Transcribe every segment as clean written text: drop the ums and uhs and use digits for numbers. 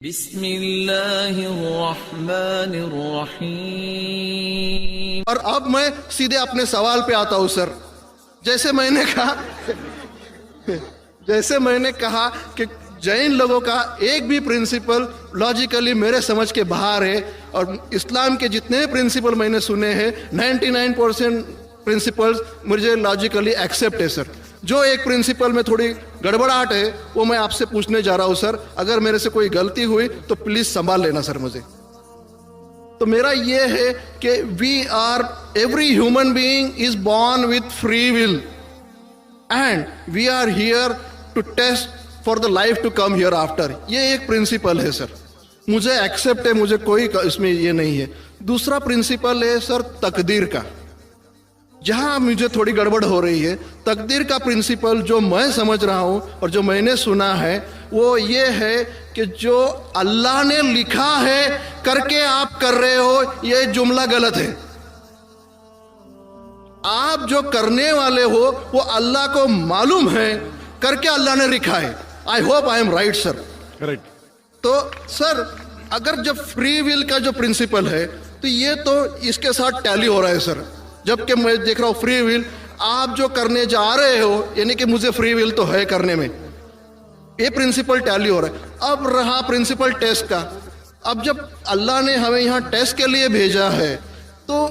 बिस्मिल्लाहिर्रहमानिर्रहीम। और अब मैं सीधे अपने सवाल पे आता हूं सर। जैसे मैंने कहा कि जैन लोगों का एक भी प्रिंसिपल लॉजिकली मेरे समझ के बाहर है, और इस्लाम के जितने प्रिंसिपल मैंने सुने हैं 99% प्रिंसिपल्स मुझे लॉजिकली एक्सेप्ट है सर। जो एक प्रिंसिपल में थोड़ी गड़बड़ाहट है वो मैं आपसे पूछने जा रहा हूं सर। अगर मेरे से कोई गलती हुई तो प्लीज संभाल लेना सर मुझे। तो मेरा ये है कि every human being is born with free will and we are here to test for the life to come hereafter. ये एक प्रिंसिपल है सर, मुझे एक्सेप्ट है, मुझे कोई इसमें ये नहीं है। दूसरा प्रिंसिपल है सर तकदीर का, जहां मुझे थोड़ी गड़बड़ हो रही है। तकदीर का प्रिंसिपल जो मैं समझ रहा हूं और जो मैंने सुना है वो ये है कि जो अल्लाह ने लिखा है करके आप कर रहे हो, ये जुमला गलत है। आप जो करने वाले हो वो अल्लाह को मालूम है करके अल्लाह ने लिखा है। I hope I am right sir. Correct. तो सर अगर जब फ्री विल का जो प्रिंसिपल है तो ये तो इसके साथ टैली हो रहा है सर। जबकि मैं देख रहा हूं फ्री विल आप जो करने जा रहे हो, यानी कि मुझे फ्री विल तो है करने में, ये प्रिंसिपल टैली हो रहा है। अब रहा प्रिंसिपल टेस्ट का। अब जब अल्लाह ने हमें यहाँ टेस्ट के लिए भेजा है तो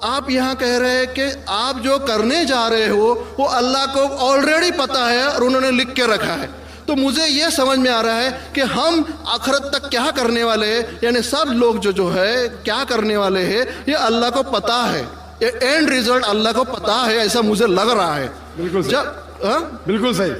आप यहाँ कह रहे हैं कि आप जो करने जा रहे हो वो अल्लाह को ऑलरेडी पता है और उन्होंने लिख के रखा है। तो मुझे ये समझ में आ रहा है कि हम आखिरत तक क्या करने वाले हैं, यानी सब लोग जो है क्या करने वाले हैं ये अल्लाह को पता है। ये एंड रिजल्ट अल्लाह को पता है, ऐसा मुझे लग रहा है। बिल्कुल बिल्कुल सही।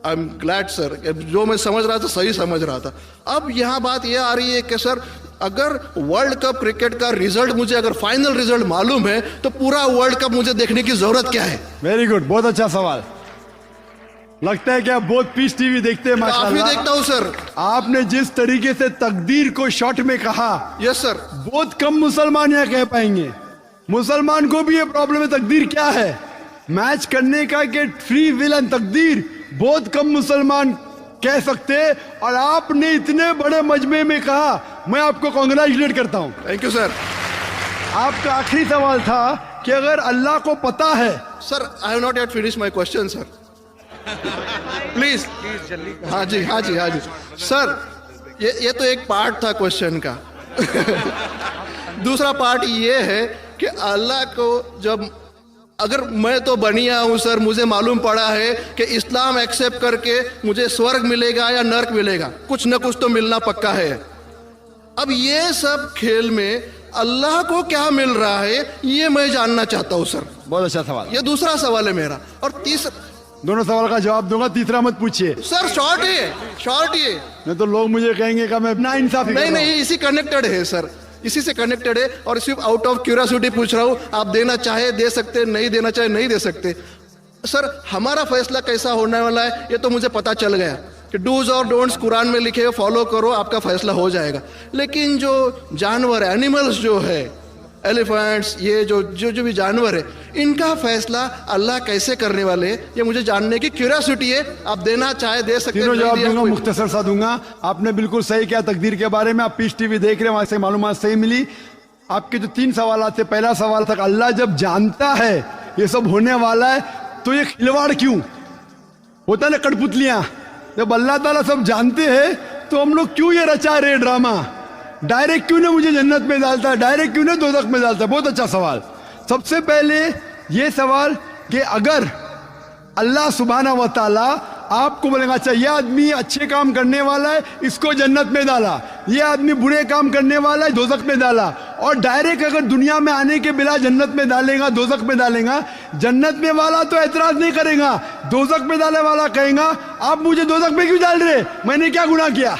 आई एम ग्लैड सर, जो मैं समझ रहा था सही समझ रहा था। अब यहाँ बात यह आ रही है कि सर अगर वर्ल्ड कप क्रिकेट का रिजल्ट मुझे अगर फाइनल रिजल्ट मालूम है तो पूरा वर्ल्ड कप मुझे देखने की जरूरत क्या है? वेरी गुड, बहुत अच्छा सवाल। लगता है कि आप बहुत पीस टीवी देखते हैं। काफी देखता हूँ सर। आपने जिस तरीके से तकदीर को शॉर्ट में कहा, यस सर, बहुत कम मुसलमान यहाँ कह पाएंगे। मुसलमान को भी ये प्रॉब्लम है तकदीर क्या है मैच करने का, कि फ्री विल एंड तकदीर बहुत कम मुसलमान कह सकते। और आपने इतने बड़े मजमे में कहा, मैं आपको कांग्रेचुलेट करता हूं। Thank you sir. आपका आखिरी सवाल था कि अगर अल्लाह को पता है। Sir I have not yet finish my question sir, please जल्दी। हाँ जी सर, ये तो एक पार्ट था क्वेश्चन का। दूसरा पार्ट ये है कि अल्लाह को जब अगर मैं तो बनिया हूं सर, मुझे मालूम पड़ा है कि इस्लाम एक्सेप्ट करके मुझे स्वर्ग मिलेगा या नर्क मिलेगा, कुछ न कुछ तो मिलना पक्का है। अब ये सब खेल में अल्लाह को क्या मिल रहा है ये मैं जानना चाहता हूं सर। बहुत अच्छा सवाल। ये दूसरा सवाल है मेरा। और तीसरा, दोनों सवाल का जवाब दूंगा, तीसरा मत पूछिए सर। शॉर्ट ये नहीं तो लोग मुझे कहेंगे कि मैं ना इंसाफी। नहीं, इसी कनेक्टेड है सर, इसी से कनेक्टेड है। और सिर्फ आउट ऑफ क्यूरियोसिटी पूछ रहा हूं। आप देना चाहे दे सकते, नहीं देना चाहे नहीं दे सकते। सर हमारा फैसला कैसा होने वाला है ये तो मुझे पता चल गया कि डूज और डोंट्स कुरान में लिखे, फॉलो करो, आपका फैसला हो जाएगा। लेकिन जो जानवर एनिमल्स जो है, एलिफेंट्स, ये जो भी जानवर है, इनका फैसला अल्लाह कैसे करने वाले हैं ये मुझे जानने की क्यूरियोसिटी है। आप देना चाहे दे सकते हैं। तीनों जवाब दूंगा, मुख्तसर सा दूंगा। आपने बिल्कुल सही किया तकदीर के बारे में। आप पीस टीवी देख रहे हैं, वहां से मालूमात सही मिली। आपके जो 3 सवाल थे, पहला सवाल था अल्लाह जब जानता है ये सब होने वाला है तो ये खिलवाड़ क्यों होता ना, कठपुतलियां। जब अल्लाह ताला सब जानते हैं तो हम लोग क्यों ये रचा रहे ड्रामा? डायरेक्ट क्यों ना मुझे जन्नत में डालता है, डायरेक्ट क्यों ना दोज़ख में डालता है? बहुत अच्छा सवाल। सबसे पहले ये सवाल कि अगर अल्लाह सुब्हाना व तआला आपको बोलेगा अच्छा ये आदमी अच्छे काम करने वाला है, इसको जन्नत में डाला, ये आदमी बुरे काम करने वाला है, दोज़ख में डाला, और डायरेक्ट अगर दुनिया में आने के बिना जन्नत में डालेगा, दोज़ख में डालेगा, जन्नत में वाला तो एतराज नहीं करेगा, दोज़ख में डालने वाला कहेगा आप मुझे दोज़ख में क्यों डाल रहे, मैंने क्या गुनाह किया?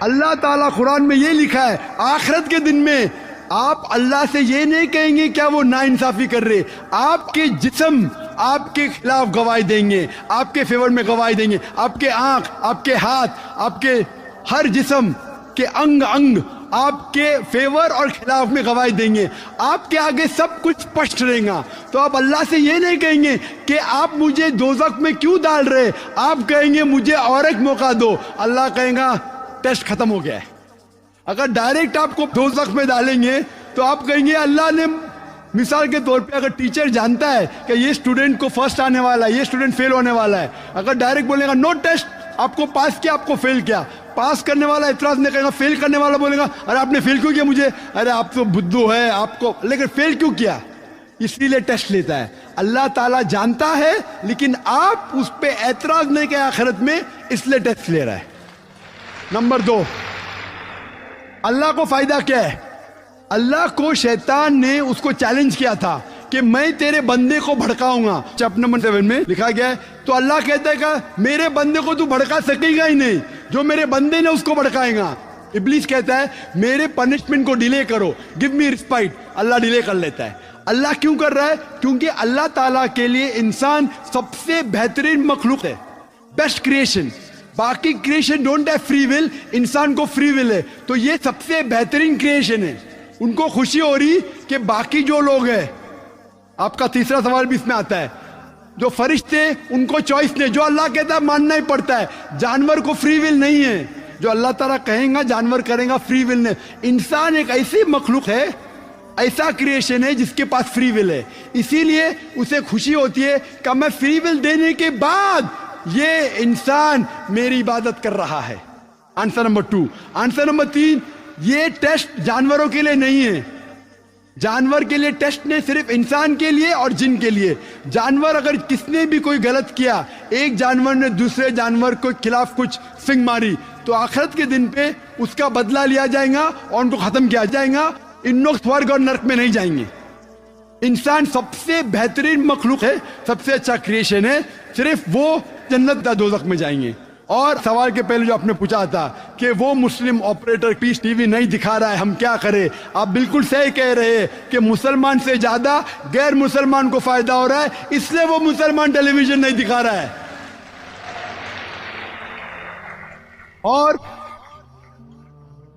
अल्लाह ताला कुरान में ये लिखा है आखिरत के दिन में आप अल्लाह से ये नहीं कहेंगे क्या वो नाइंसाफी कर रहे, आपके जिस्म आपके खिलाफ गवाही देंगे, आपके फेवर में गवाही देंगे। आपके आंख, आपके हाथ, आपके हर जिस्म के अंग अंग आपके फेवर और खिलाफ में गवाही देंगे। आपके आगे सब कुछ स्पष्ट रहेगा। तो आप अल्लाह से ये नहीं कहेंगे कि आप मुझे दोज़ख में क्यों डाल रहे, आप कहेंगे मुझे और एक मौका दो। अल्लाह कहेगा टेस्ट खत्म हो गया है। अगर डायरेक्ट आपको दोज़ख में डालेंगे तो आप कहेंगे अल्लाह ने, मिसाल के तौर पे अगर टीचर जानता है कि ये स्टूडेंट को फर्स्ट आने वाला है, ये स्टूडेंट फेल होने वाला है, अगर डायरेक्ट बोलेगा नो टेस्ट, आपको पास किया आपको फेल किया, पास करने वाला इतराज नहीं करेगा, फेल करने वाला बोलेगा अरे आपने फेल क्यों किया मुझे, अरे आप तो बुद्धू है आपको, लेकिन फेल क्यों किया, इसलिए टेस्ट लेता है। अल्लाह ताला जानता है लेकिन आप उस पर एतराज नहीं किया आखिरत में, इसलिए टेस्ट ले रहा है। नंबर 2, अल्लाह को फायदा क्या है? अल्लाह को शैतान ने उसको चैलेंज किया था कि मैं तेरे बंदे को भड़काऊंगा। चैप्टर नंबर 7 में लिखा गया है। तो अल्लाह कहता है कि मेरे बंदे को तू भड़का सकेगा ही नहीं, जो मेरे बंदे ने उसको भड़काएगा। इब्लीस कहता है मेरे पनिशमेंट को डिले करो, गिव मी रिस्पाइट। अल्लाह डिले कर लेता है। अल्लाह क्यों कर रहा है? क्योंकि अल्लाह ताला के लिए इंसान सबसे बेहतरीन मखलूक है, बेस्ट क्रिएशन। बाकी creation don't have free will, इंसान को फ्री विल है। तो ये सबसे बेहतरीन क्रिएशन है। उनको खुशी हो रही कि बाकी जो लोग हैं, आपका तीसरा सवाल भी इसमें आता है, जो फरिश्ते उनको चॉइस नहीं, जो अल्लाह कहता है मानना ही पड़ता है। जानवर को फ्री विल नहीं है, जो अल्लाह ताला कहेगा जानवर करेगा, फ्री विल नहीं। इंसान एक ऐसी मखलूक है, ऐसा क्रिएशन है जिसके पास फ्री विल है, इसीलिए उसे खुशी होती है कि मैं फ्री विल देने के बाद ये इंसान मेरी इबादत कर रहा है। Answer number 2। आंसर नंबर 3, ये टेस्ट जानवरों के लिए नहीं है। जानवर के लिए टेस्ट नहीं, सिर्फ इंसान के लिए और जिन के लिए। जानवर अगर किसने भी कोई गलत किया, एक जानवर ने दूसरे जानवर के खिलाफ कुछ सिंग मारी, तो आखिरत के दिन पे उसका बदला लिया जाएगा और उनको खत्म किया जाएगा। इन लोग स्वर्ग और नरक में नहीं जाएंगे। इंसान सबसे बेहतरीन मखलूक है, सबसे अच्छा क्रिएशन है, सिर्फ वो जन्नत या दोज़ख में जाएंगे। और सवाल के पहले जो आपने पूछा था कि वो मुस्लिम ऑपरेटर पीस टीवी नहीं दिखा रहा है, हम क्या करें? आप बिल्कुल सही कह रहे हैं कि मुसलमान से ज्यादा गैर मुसलमान को फायदा हो रहा है, इसलिए वो मुसलमान टेलीविजन नहीं दिखा रहा है। और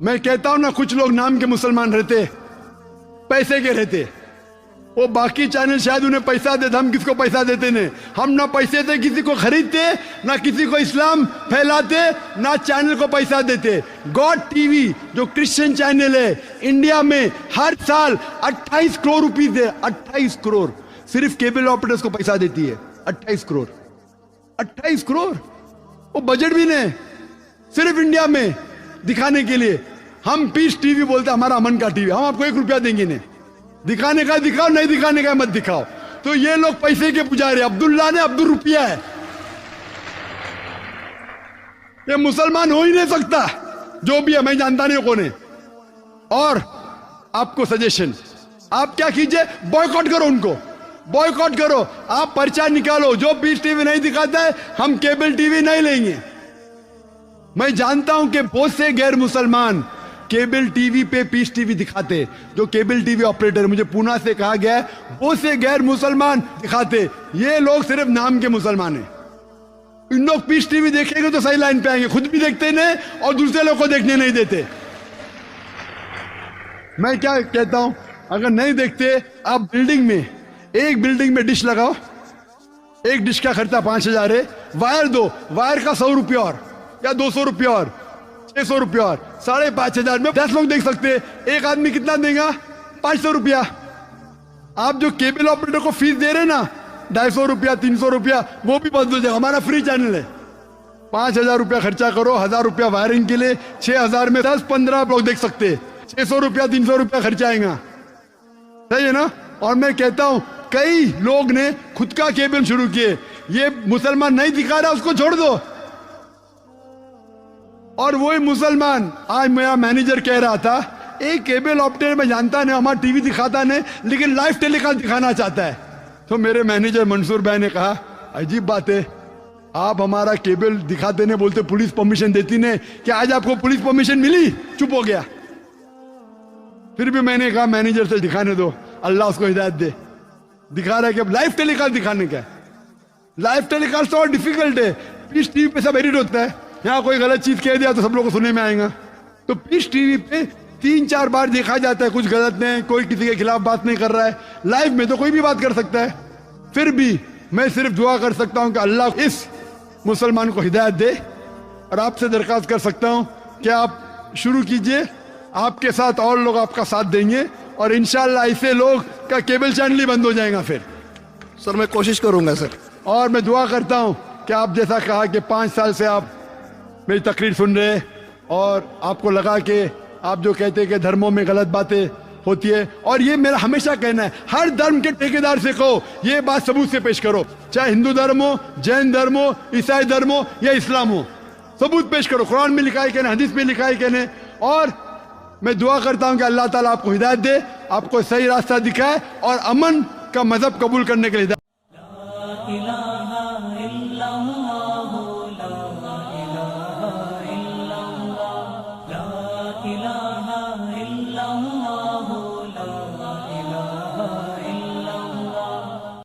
मैं कहता हूं ना, कुछ लोग नाम के मुसलमान रहते, पैसे के रहते, वो बाकी चैनल शायद उन्हें पैसा देते, हम किसको पैसा देते नहीं। हम ना पैसे से किसी को खरीदते, ना किसी को इस्लाम फैलाते, ना चैनल को पैसा देते। गॉड टीवी जो क्रिश्चियन चैनल है, इंडिया में हर साल 28 करोड़ रुपीस है, 28 करोड़ सिर्फ केबल ऑपरेटर्स को पैसा देती है। 28 करोड़, 28 करोड़, वो बजट भी नहीं सिर्फ इंडिया में दिखाने के लिए। हम पीस टीवी बोलते हमारा अमन का टीवी, हम आपको 1 रुपया देंगे नहीं, दिखाने का दिखाओ, नहीं दिखाने का मत दिखाओ। तो ये लोग पैसे के पुजारी, अब्दुल्ला ने अब्दुल रुपया है, ये मुसलमान हो ही नहीं सकता, जो भी है, मैं जानता नहीं कौन है। और आपको सजेशन, आप क्या कीजिए, बॉयकॉट करो उनको, बॉयकॉट करो। आप पर्चा निकालो, जो पीस टीवी नहीं दिखाता है हम केबल टीवी नहीं लेंगे। मैं जानता हूं कि बहुत से गैर मुसलमान केबल टीवी पे पीस टीवी दिखाते, जो केबल टीवी ऑपरेटर, मुझे पूना से कहा गया है, बहुत से गैर मुसलमान दिखाते। ये लोग सिर्फ नाम के मुसलमान हैं। इन लोग पीस टीवी देखेंगे तो सही लाइन पे आएंगे, खुद भी देखते नहीं और दूसरे लोग को देखने नहीं देते। मैं क्या कहता हूं, अगर नहीं देखते, आप बिल्डिंग में, एक बिल्डिंग में डिश लगाओ, एक डिश का खर्चा 5000 है, वायर दो, वायर का 100 रुपया और या 200 रुपया और 600 रुपया और 5,500 में 10 लोग देख सकते हैं। एक आदमी कितना देगा? 500 रुपया। आप जो केबल ऑपरेटर को फीस दे रहे हैं ना, 250 रुपया 300 रुपया, वो भी बंद हो जाएगा। हमारा फ्री चैनल है, 5000 रुपया खर्चा करो, 1000 रुपया वायरिंग के लिए, 6000 में 10-15 लोग देख सकते हैं, 600 रुपया 300 रुपया खर्चा आएगा, सही है ना? और मैं कहता हूं कई लोग ने खुद का केबल शुरू किए, ये मुसलमान नहीं दिखा रहा, उसको छोड़ दो। और वही मुसलमान, आज मेरा मैनेजर कह रहा था, एक केबल ऑपरेटर में जानता नहीं, हमारा टीवी दिखाता नहीं, लेकिन लाइव टेलीकास्ट दिखाना चाहता है। तो मेरे मैनेजर मंसूर भाई ने कहा, अजीब बात है, आप हमारा केबल दिखाते नहीं, बोलते पुलिस परमिशन देती नहीं, क्या आज आपको पुलिस परमिशन मिली? चुप हो गया। फिर भी मैंने कहा मैनेजर से दिखाने दो, अल्लाह उसको हिदायत दे। दिखा रहा है कि अब लाइव टेलीकास्ट दिखाने का। लाइव टेलीकास्ट तो और डिफिकल्ट है, पीस टीवी पे सब एडिट होता है, यहाँ कोई गलत चीज कह दिया तो सब लोगों को सुनने में आएगा। तो पीस टीवी पे 3-4 बार देखा जाता है कुछ गलत नहीं, कोई किसी के खिलाफ बात नहीं कर रहा है। लाइव में तो कोई भी बात कर सकता है। फिर भी मैं सिर्फ दुआ कर सकता हूं कि अल्लाह इस मुसलमान को हिदायत दे, और आपसे दरख्वास्त कर सकता हूं कि आप शुरू कीजिए, आपके साथ और लोग आपका साथ देंगे, और इंशाअल्लाह ऐसे लोग का केबल चैनल ही बंद हो जाएगा फिर। सर मैं कोशिश करूंगा सर। और मैं दुआ करता हूं कि आप जैसा कहा कि 5 साल से आप मेरी तकरीर सुन रहे हैं, और आपको लगा कि आप जो कहते हैं कि धर्मों में गलत बातें होती है, और ये मेरा हमेशा कहना है, हर धर्म के ठेकेदार से कहो ये बात सबूत से पेश करो, चाहे हिंदू धर्म हो, जैन धर्म हो, ईसाई धर्म हो या इस्लाम हो, सबूत पेश करो। कुरान में लिखा है कहने, हदीस में लिखा है कहने। और मैं दुआ करता हूं कि अल्लाह ताला आपको हिदायत दे, आपको सही रास्ता दिखाए और अमन का मजहब कबूल करने के लिए